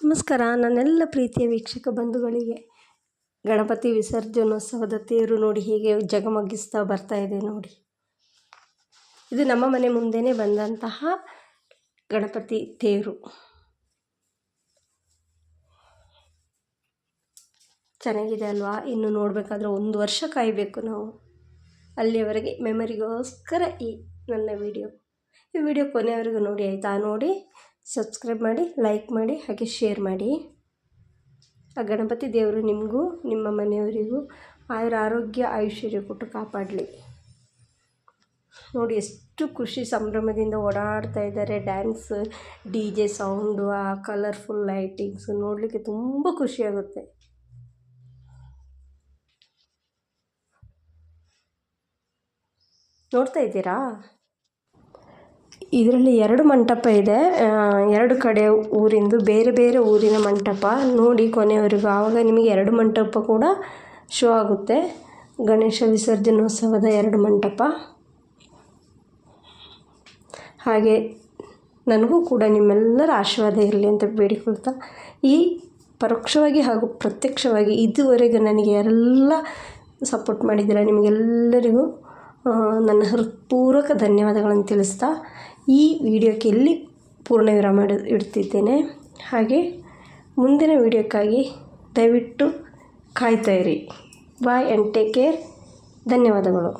ನಮಸ್ಕಾರ ನನ್ನೆಲ್ಲ ಪ್ರೀತಿಯ ವೀಕ್ಷಕ ಬಂಧುಗಳಿಗೆ. ಗಣಪತಿ ವಿಸರ್ಜನೋತ್ಸವದ ತೇರು ನೋಡಿ ಹೇಗೆ ಜಗಮಗಿಸ್ತಾ ಬರ್ತಾ ಇದೆ ನೋಡಿ. ಇದು ನಮ್ಮ ಮನೆ ಮುಂದೆನೇ ಬಂದಂತಹ ಗಣಪತಿ ತೇರು. ಚೆನ್ನಾಗಿದೆ ಅಲ್ವಾ? ಇನ್ನು ನೋಡಬೇಕಾದ್ರೆ 1 ವರ್ಷ ಕಾಯಬೇಕು ನಾವು. ಅಲ್ಲಿಯವರೆಗೆ ಮೆಮರಿಗೋಸ್ಕರ ಈ ನನ್ನ ವಿಡಿಯೋ. ಈ ವಿಡಿಯೋ ಕೊನೆಯವರೆಗೂ ನೋಡಿ ಆಯಿತಾ? ನೋಡಿ ಸಬ್ಸ್ಕ್ರೈಬ್ ಮಾಡಿ, ಲೈಕ್ ಮಾಡಿ, ಹಾಗೆ ಶೇರ್ ಮಾಡಿ. ಆ ಗಣಪತಿ ದೇವರು ನಿಮಗೂ ನಿಮ್ಮ ಮನೆಯವರಿಗೂ ಆರೋಗ್ಯ ಐಶ್ವರ್ಯ ಕೊಟ್ಟು ಕಾಪಾಡಲಿ. ನೋಡಿ ಎಷ್ಟು ಖುಷಿ ಸಂಭ್ರಮದಿಂದ ಓಡಾಡ್ತಾ ಇದ್ದಾರೆ. ಡ್ಯಾನ್ಸ್, DJ ಸೌಂಡು, ಆ ಕಲರ್ಫುಲ್ ಲೈಟಿಂಗ್ಸ್ ನೋಡಲಿಕ್ಕೆ ತುಂಬ ಖುಷಿಯಾಗುತ್ತೆ. ನೋಡ್ತಾ ಇದ್ದೀರಾ? ಇದರಲ್ಲಿ 2 ಮಂಟಪ ಇದೆ. 2 ಕಡೆ ಊರಿಂದು ಬೇರೆ ಬೇರೆ ಊರಿನ ಮಂಟಪ ನೋಡಿ ಕೊನೆಯವರೆಗೂ. ಆವಾಗ ನಿಮಗೆ 2 ಮಂಟಪ ಕೂಡ ಶೋ ಆಗುತ್ತೆ. ಗಣೇಶ ವಿಸರ್ಜನೋತ್ಸವದ 2 ಮಂಟಪ. ಹಾಗೆ ನನಗೂ ಕೂಡ ನಿಮ್ಮೆಲ್ಲರ ಆಶೀರ್ವಾದ ಇರಲಿ ಅಂತ ಬೇಡಿಕೊಳ್ತಾ, ಈ ಪರೋಕ್ಷವಾಗಿ ಹಾಗೂ ಪ್ರತ್ಯಕ್ಷವಾಗಿ ಇದುವರೆಗೂ ನನಗೆ ಯಾರೆಲ್ಲ ಸಪೋರ್ಟ್ ಮಾಡಿದ್ದೀರ ನಿಮಗೆಲ್ಲರಿಗೂ ನನ್ನ ಹೃತ್ಪೂರ್ವಕ ಧನ್ಯವಾದಗಳನ್ನು ತಿಳಿಸ್ತಾ ಈ ವಿಡಿಯೋಕ್ಕೆ ಇಲ್ಲಿ ಪೂರ್ಣ ವಿರಾಮ ಇಡ್ತಿದ್ದೇನೆ. ಹಾಗೆ ಮುಂದಿನ ವಿಡಿಯೋಕ್ಕಾಗಿ ದಯವಿಟ್ಟು ಕಾಯ್ತಾ ಇರಿ. Boy and take care. ಧನ್ಯವಾದಗಳು.